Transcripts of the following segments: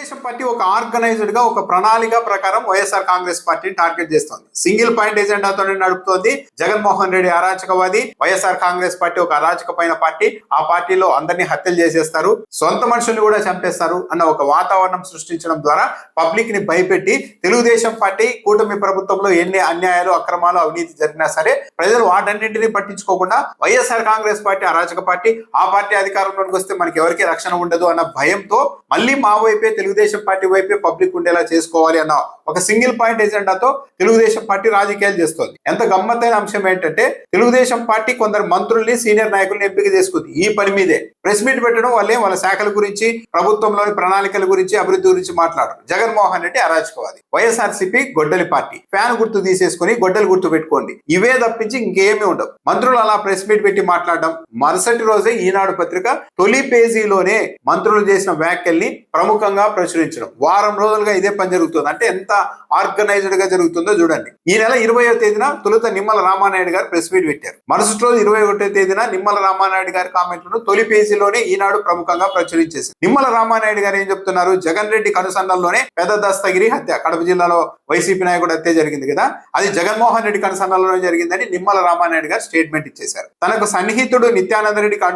Telugu Desam party ఒక organised గా ఒక ప్రణాళిక ప్రకారం వైఎస్ఆర్ కాంగ్రెస్ పార్టీని టార్గెట్ చేస్తోంది. సింగిల్ పాయింట్ ఎజెండాతోనే నడుపుతోంది. జగన్మోహన్ రెడ్డి అరాచకవాది, వైఎస్ఆర్ కాంగ్రెస్ పార్టీ ఒక అరాచకమైన పార్టీ. ఆ పార్టీలో అందరినీ హత్యలు చేసేస్తారు, సొంత మనుషుల్ని కూడా చంపేస్తారు అన్న ఒక వాతావరణం సృష్టించడం ద్వారా పబ్లిక్ ని భయపెట్టి తెలుగుదేశం పార్టీ కూటమి ప్రభుత్వంలో ఎన్ని అన్యాయాలు, అక్రమాలు, అవినీతి జరిగినా సరే ప్రజలు వాటన్నింటినీ పట్టించుకోకుండా వైఎస్ఆర్ కాంగ్రెస్ పార్టీ అరాచక పార్టీ, ఆ పార్టీ అధికారంలోకి వస్తే మనకి ఎవరికి రక్షణ ఉండదు అన్న భయంతో మళ్ళీ మా వైపే తెలుగుదేశం పార్టీ వైపే పబ్లిక్ ఉండేలా చేసుకోవాలి అన్న ఒక సింగిల్ పాయింట్ ఎజెండాతో తెలుగుదేశం పార్టీ రాజకీయాలు చేస్తోంది. ఎంత గమ్మత్తైన అంశం ఏంటంటే తెలుగుదేశం పార్టీ కొందరు మంత్రుల్ని, సీనియర్ నాయకుల్ని ఎంపిక చేసుకుంది ఈ పని మీదే. ప్రెస్ మీట్ పెట్టడం వల్లే వాళ్ళ శాఖల గురించి, ప్రభుత్వంలోని ప్రణాళికల గురించి, అభివృద్ధి గురించి మాట్లాడరు. జగన్మోహన్ రెడ్డి అరాచకవాది, వైఎస్ఆర్సీపీ గొడ్డలి పార్టీ, ఫ్యాన్ గుర్తు తీసేసుకుని గొడ్డలి గుర్తు పెట్టుకోండి, ఇవే తప్పించి ఇంకేమీ ఉండవు. మంత్రులు అలా ప్రెస్ మీట్ పెట్టి మాట్లాడడం. మరుసటి రోజే ఈనాడు పత్రిక తొలి పేజీలోనే మంత్రులు చేసిన వ్యాఖ్యల్ని ప్రముఖంగా ప్రచురించడం. వారం రోజులుగా ఇదే పని జరుగుతుంది. అంటే ఎంత ఆర్గనైజ్డ్ గా జరుగుతుందో చూడండి. ఈ నెల 20వ తేదీన తొలుత నిమ్మల రామానాయుడు గారు ప్రెస్ మీట్ పెట్టారు. మరుసటి రోజు 21వ తేదీన నిమ్మల రామానాయుడు గారి కామెంట్లను తొలి పేజీలోనే ఈనాడు ప్రముఖంగా ప్రచురించేసి నిమ్మల రామానాయుడు గారు ఏం చెప్తున్నారు? జగన్ రెడ్డి కనుసన్నల్లోనే పెద్ద దస్తగిరి హత్య, కడప జిల్లాలో వైసీపీ నాయకుడు హత్య జరిగింది కదా, అది జగన్మోహన్ రెడ్డి కనుసన్నల్లోనే జరిగిందని నిమ్మల రామానాయుడు గారు స్టేట్మెంట్ ఇచ్చేశారు. తనకు సన్నిహితుడు నిత్యానంద రెడ్డికి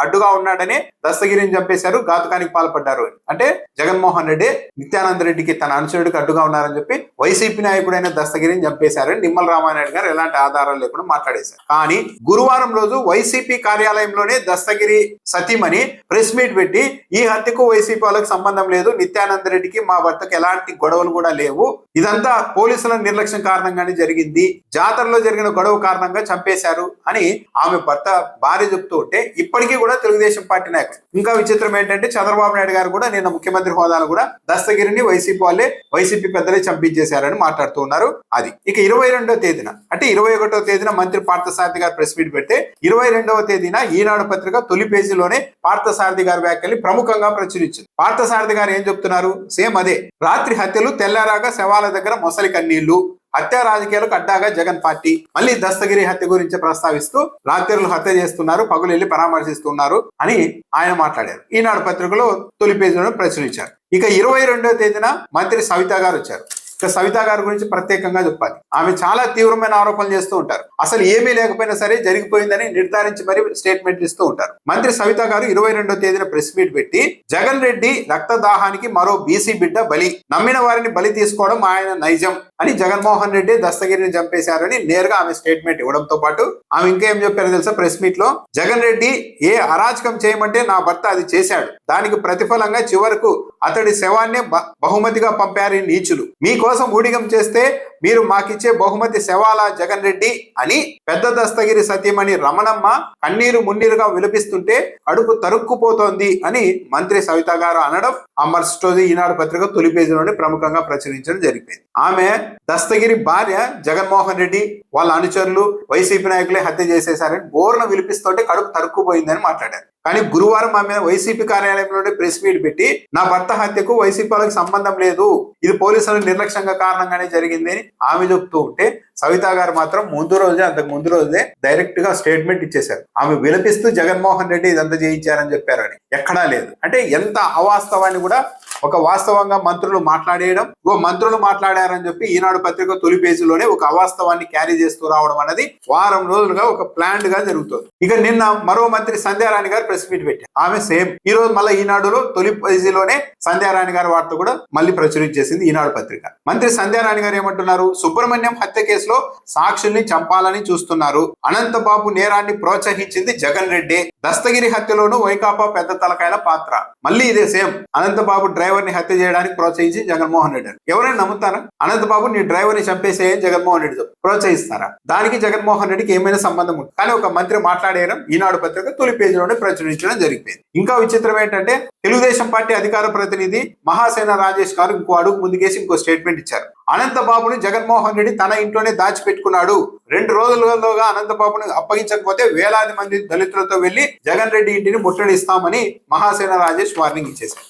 అడ్డుగా ఉన్నాడనే దస్తగిరిని చంపేశారు, ఘాతుకానికి పాల్పడ్డారు. అంటే జగన్మోహన్ రెడ్డి నిత్యానంద రెడ్డికి తన అనుచరుడికి అడ్డుగా ఉన్నారని చెప్పి వైసీపీ నాయకుడైన దస్తగిరిని చంపేశారని నిమ్మల రామానాయుడు గారు ఎలాంటి ఆధారాలు లేకుండా మాట్లాడేశారు. కానీ గురువారం రోజు వైసీపీ కార్యాలయంలోనే దస్తగిరి సతీమణి ప్రెస్ మీట్ పెట్టి ఈ హత్యకు వైసీపీ వాళ్ళకి సంబంధం లేదు, నిత్యానంద రెడ్డికి మా భర్తకు ఎలాంటి గొడవలు కూడా లేవు, ఇదంతా పోలీసుల నిర్లక్ష్యం కారణంగానే జరిగింది, జాతరలో జరిగిన గొడవ కారణంగా చంపేశారు అని ఆమె భర్త భార్య చెప్తూ ఉంటే ఇప్పటికీ కూడా తెలుగుదేశం పార్టీ నాయకులు. ఇంకా విచిత్రం ఏంటంటే చంద్రబాబు నాయుడు గారు కూడా నిన్న ముఖ్యమంత్రి హోదాలో కూడా దస్తగిరిని వైసీపీ పెద్దలే చంపించేశారని మాట్లాడుతూ ఉన్నారు. అది ఇక 22వ తేదీన అంటే 21వ తేదీన మంత్రి పార్థసారథి గారు ప్రెస్ మీట్ పెడితే 22వ తేదీన ఈనాడు పత్రిక తొలి పేజీలోనే పార్థసారథి గారి వ్యాఖ్యల్ని ప్రముఖంగా ప్రచురించింది. పార్థసారథి గారు ఏం చెప్తున్నారు? సేమ్ అదే. రాత్రి హత్యలు, తెల్లారాగా శవాల దగ్గర మొసలి కన్నీళ్లు, హత్య రాజకీయాలకు అడ్డాగా జగన్ పార్టీ. మళ్ళీ దస్తగిరి హత్య గురించి ప్రస్తావిస్తూ రాత్రులు హత్య చేస్తున్నారు, పగులు వెళ్ళి పరామర్శిస్తున్నారు అని ఆయన మాట్లాడారు. ఈనాడు పత్రికలో తొలి పేజీలో ప్రచురించారు. ఇక 22వ తేదీన మంత్రి సవిత గారు వచ్చారు. ఇక సవిత గారి గురించి ప్రత్యేకంగా చెప్పాలి. ఆమె చాలా తీవ్రమైన ఆరోపణలు చేస్తూ ఉంటారు. అసలు ఏమీ లేకపోయినా సరే జరిగిపోయిందని నిర్ధారించి మరి స్టేట్మెంట్ ఇస్తూ ఉంటారు. మంత్రి సవిత గారు 22వ తేదీన ప్రెస్ మీట్ పెట్టి జగన్ రెడ్డి రక్తదాహానికి మరో బీసీ బిడ్డ బలి, నమ్మిన వారిని బలి తీసుకోవడం ఆయన నైజం అని జగన్మోహన్ రెడ్డి దస్తగిరిని చంపేశారని నేరుగా ఆమె స్టేట్మెంట్ ఇవ్వడంతో పాటు ఆమె ఇంకేం చెప్పారో తెలుసా? ప్రెస్ మీట్ లో జగన్ రెడ్డి ఏ అరాచకం చేయమంటే నా భర్త అది చేశాడు, దానికి ప్రతిఫలంగా చివరకు అతడి శవాన్నే బహుమతిగా పంపారు నీచులు, మీకోసం ఊడిగం చేస్తే మీరు మాకిచ్చే బహుమతి శవాల జగన్ రెడ్డి అని పెద్ద దస్తగిరి సతీమణి రమణమ్మ కన్నీరు మున్నీరుగా విలపిస్తుంటే కడుపు తరుక్కుపోతోంది అని మంత్రి సవిత గారు అనడం ఆ మరుసటి రోజు ఈనాడు పత్రిక తొలి పేజీలోనే ప్రముఖంగా ప్రచురించడం జరిగింది. ఆమె దస్తగిరి భార్య జగన్మోహన్ రెడ్డి వాళ్ళ అనుచరులు వైసీపీ నాయకులే హత్య చేసేశారని బోర్న విలిపిస్తుంటే కడుపు తరుక్కుపోయిందని మాట్లాడారు. కానీ గురువారం ఆమె వైసీపీ కార్యాలయంలోనే ప్రెస్ మీట్ పెట్టి నా భర్త హత్యకు వైసీపీ వాళ్ళకి సంబంధం లేదు, ఇది పోలీసుల నిర్లక్ష్యంగా కారణంగానే జరిగింది అని ఆమె చెప్తూ ఉంటే సవితా గారు మాత్రం అంతకు ముందు రోజే డైరెక్ట్ గా స్టేట్మెంట్ ఇచ్చేశారు. ఆమె విలపిస్తూ జగన్మోహన్ రెడ్డి ఇదంతా చేయించారని చెప్పారని. ఎక్కడా లేదు. అంటే ఎంత అవాస్తవాన్ని కూడా ఒక వాస్తవంగా మంత్రులు మాట్లాడేయడం, మంత్రులు మాట్లాడారని చెప్పి ఈనాడు పత్రిక తొలి పేజీలోనే ఒక అవాస్తవాన్ని క్యారీ చేస్తూ రావడం అనేది వారం రోజులుగా ఒక ప్లాన్డ్ గా జరుగుతుంది. ఇక నిన్న మరో మంత్రి సంధ్యారాణి గారు ప్రెస్ మీట్ పెట్టారు. ఆమె సేమ్ ఈ రోజు మళ్ళీ ఈనాడులో తొలి పేజీలోనే సంధ్యారాణి గారి వార్త కూడా మళ్ళీ ప్రచురించేసింది ఈనాడు పత్రిక. మంత్రి సంధ్యారాణి గారు ఏమంటున్నారు? సుబ్రహ్మణ్యం హత్య కేసులో సాక్షుల్ని చంపాలని చూస్తున్నారు, అనంతబాబు నేరాన్ని ప్రోత్సహించింది జగన్ రెడ్డి, దస్తగిరి హత్యలోనూ వైకాపా పెద్ద తలకాయల పాత్ర. మళ్ళీ ఇదే సేమ్. అనంతబాబు డ్రైవర్ ని హత్య చేయడానికి ప్రోత్సహించి జగన్మోహన్ రెడ్డి. ఎవరైనా నమ్ముతారా? అనంతబాబు నీ డ్రైవర్ ని చంపేసేయని జగన్మోహన్ రెడ్డి ప్రోత్సహిస్తారా? దానికి జగన్మోహన్ రెడ్డికి ఏమైనా సంబంధం ఉంది? కానీ ఒక మంత్రి మాట్లాడేయడం ఈనాడు పత్రిక తొలి పేజీలోనే ప్రచురించడం జరిగిపోయింది. ఇంకా విచిత్రం ఏంటంటే తెలుగుదేశం పార్టీ అధికార ప్రతినిధి మహాసేన రాజేష్ గారు ఇంకో అడుగు ముందుకేసి ఇంకో స్టేట్మెంట్ ఇచ్చారు. అనంతబాబుని జగన్మోహన్ రెడ్డి తన ఇంట్లోనే దాచిపెట్టుకున్నాడు, 2 రోజులుగా అనంతబాబుని అప్పగించకపోతే వేలాది మంది దళితులతో వెళ్లి జగన్ రెడ్డి ఇంటిని ముట్టడిస్తామని మహాసేన రాజేష్ వార్నింగ్ ఇచ్చేశారు.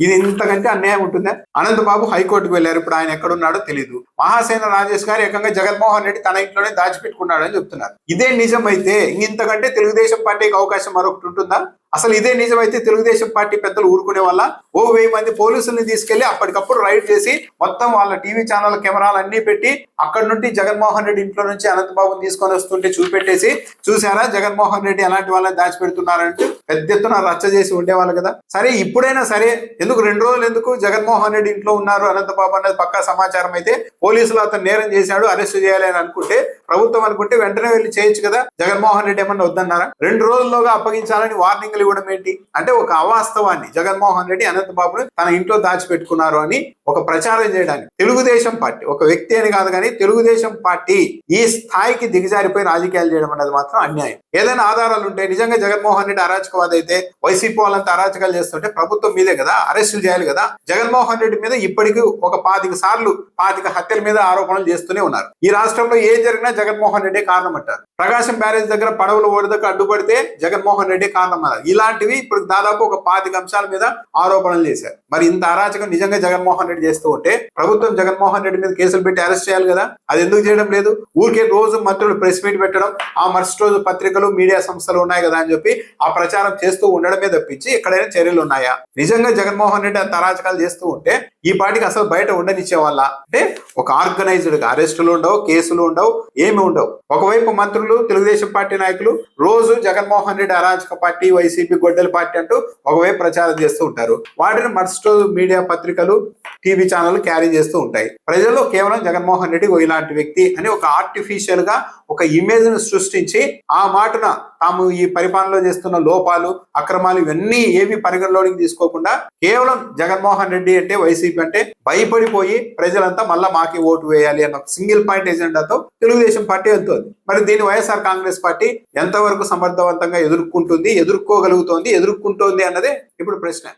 ఇది ఇంతకంటే అన్యాయం ఉంటుందా? అనంతబాబు హైకోర్టుకు వెళ్లారు. ఇప్పుడు ఆయన ఎక్కడున్నాడో తెలియదు. మహాసేన రాజేష్ గారు ఏకంగా జగన్మోహన్ రెడ్డి తన ఇంట్లోనే దాచిపెట్టుకున్నాడని చెప్తున్నారు. ఇదే నిజమైతే ఇంతకంటే తెలుగుదేశం పార్టీకి అవకాశం మరొకటి ఉంటుందా? అసలు ఇదే నిజమైతే తెలుగుదేశం పార్టీ పెద్దలు ఊరుకునే వల్ల 1000 మంది పోలీసుల్ని తీసుకెళ్లి అప్పటికప్పుడు రైడ్ చేసి మొత్తం వాళ్ళ టీవీ ఛానల్ కెమెరాలు అన్ని పెట్టి అక్కడ నుండి జగన్మోహన్ రెడ్డి ఇంట్లో నుంచి అనంతబాబుని తీసుకొని వస్తుంటే చూపెట్టేసి, చూసారా జగన్మోహన్ రెడ్డి అలాంటి వాళ్ళని దాచిపెడుతున్నారంటే పెద్ద ఎత్తున రచ్చ చేసి ఉండేవాళ్ళు కదా. సరే ఇప్పుడైనా సరే ఎందుకు 2 రోజులు ఎందుకు జగన్మోహన్ రెడ్డి ఇంట్లో ఉన్నారు అనంతబాబు అనేది పక్కా సమాచారం అయితే పోలీసులు అతను నేరం చేశాడు అరెస్ట్ చేయాలి అని అనుకుంటే, ప్రభుత్వం అనుకుంటే వెంటనే వెళ్ళి చేయొచ్చు కదా. జగన్మోహన్ రెడ్డి ఏమన్నా వద్దన్నారా? 2 రోజుల్లోగా అప్పగించాలని వార్నింగ్లు ఇవ్వడం ఏంటి? అంటే ఒక అవాస్తవాన్ని జగన్మోహన్ రెడ్డి అనంతబాబును తన ఇంట్లో దాచిపెట్టుకున్నారు అని ఒక ప్రచారం చేయడానికి తెలుగుదేశం పార్టీ, ఒక వ్యక్తి అని కాదు కానీ తెలుగుదేశం పార్టీ ఈ స్థాయికి దిగజారిపోయి రాజకీయాలు చేయడం అనేది మాత్రం అన్యాయం. ఏదైనా ఆధారాలు ఉంటే నిజంగా జగన్మోహన్ రెడ్డి అరాచకవాది అయితే వైసీపీ వాళ్ళంతా అరాచకాలు చేస్తుంటే ప్రభుత్వం మీదే కదా అరెస్టులు చేయాలి కదా. జగన్మోహన్ రెడ్డి మీద ఇప్పటికీ ఒక 25 సార్లు 25 హత్యల మీద ఆరోపణలు చేస్తూనే ఉన్నారు. ఈ రాష్ట్రంలో ఏం జరిగినా జగన్మోహన్ రెడ్డి కారణం అంటారు. ప్రకాశం బ్యారేజ్ దగ్గర పడవలు ఓడదకు అడ్డుపడితే జగన్మోహన్ రెడ్డి కారణం అన్నారు. ఇలాంటివి ఇప్పుడు దాదాపు ఒక 25 అంశాల మీద ఆరోపణలు చేశారు. మరి ఇంత అరాచకం నిజంగా జగన్మోహన్ రెడ్డి చేస్తూ ఉంటే ప్రభుత్వం జగన్మోహన్ రెడ్డి మీద కేసులు పెట్టి అరెస్ట్ చేయాలి కదా. అది ఎందుకు చేయడం లేదు? ఊరికే రోజు మంత్రులు ప్రెస్ మీట్ పెట్టడం, ఆ మరుసటి రోజు పత్రికలు మీడియా సంస్థలు ఉన్నాయి కదా అని చెప్పి ఆ ప్రచారం చేస్తూ ఉండడమే తప్పించి ఎక్కడైనా చర్యలు ఉన్నాయా? నిజంగా జగన్మోహన్ రెడ్డి అంత అరాచకాలు చేస్తూ ఉంటే ఈ పార్టీకి అసలు బయట ఉండనిచ్చే వాళ్ళ? అంటే ఒక ఆర్గనైజ్డ్ గా అరెస్టులు ఉండవు, కేసులు ఉండవు, ఏమి ఉండవు. ఒకవైపు మంత్రులు తెలుగుదేశం పార్టీ నాయకులు రోజు జగన్మోహన్ రెడ్డి అరాచక పార్టీ, వైసీపీ గొడ్డల పార్టీ అంటూ ఒకవైపు ప్రచారం చేస్తూ ఉంటారు. వాటిని మరుసటి రోజు మీడియా పత్రికలు టీవీ ఛానల్ క్యారీ చేస్తూ ఉంటాయి. ప్రజల్లో కేవలం జగన్మోహన్ రెడ్డి ఇలాంటి వ్యక్తి అని ఒక ఆర్టిఫిషియల్ గా ఒక ఇమేజ్ ను సృష్టించి ఆ మాటన తాము ఈ పరిపాలనలో చేస్తున్న లోపాలు, అక్రమాలు ఇవన్నీ ఏవి పరిగణలోనికి తీసుకోకుండా కేవలం జగన్మోహన్ రెడ్డి అంటే, వైసీపీ అంటే భయపడిపోయి ప్రజలంతా మళ్ళా మాకే ఓటు వేయాలి అన్న సింగిల్ పాయింట్ ఎజెండాతో తెలుగుదేశం పార్టీ వెళ్తుంది. మరి దీన్ని వైఎస్ఆర్ కాంగ్రెస్ పార్టీ ఎంతవరకు సమర్థవంతంగా ఎదుర్కొంటుంది, ఎదుర్కోగలుగుతోంది, ఎదుర్కొంటోంది అన్నదే ఇప్పుడు ప్రశ్న.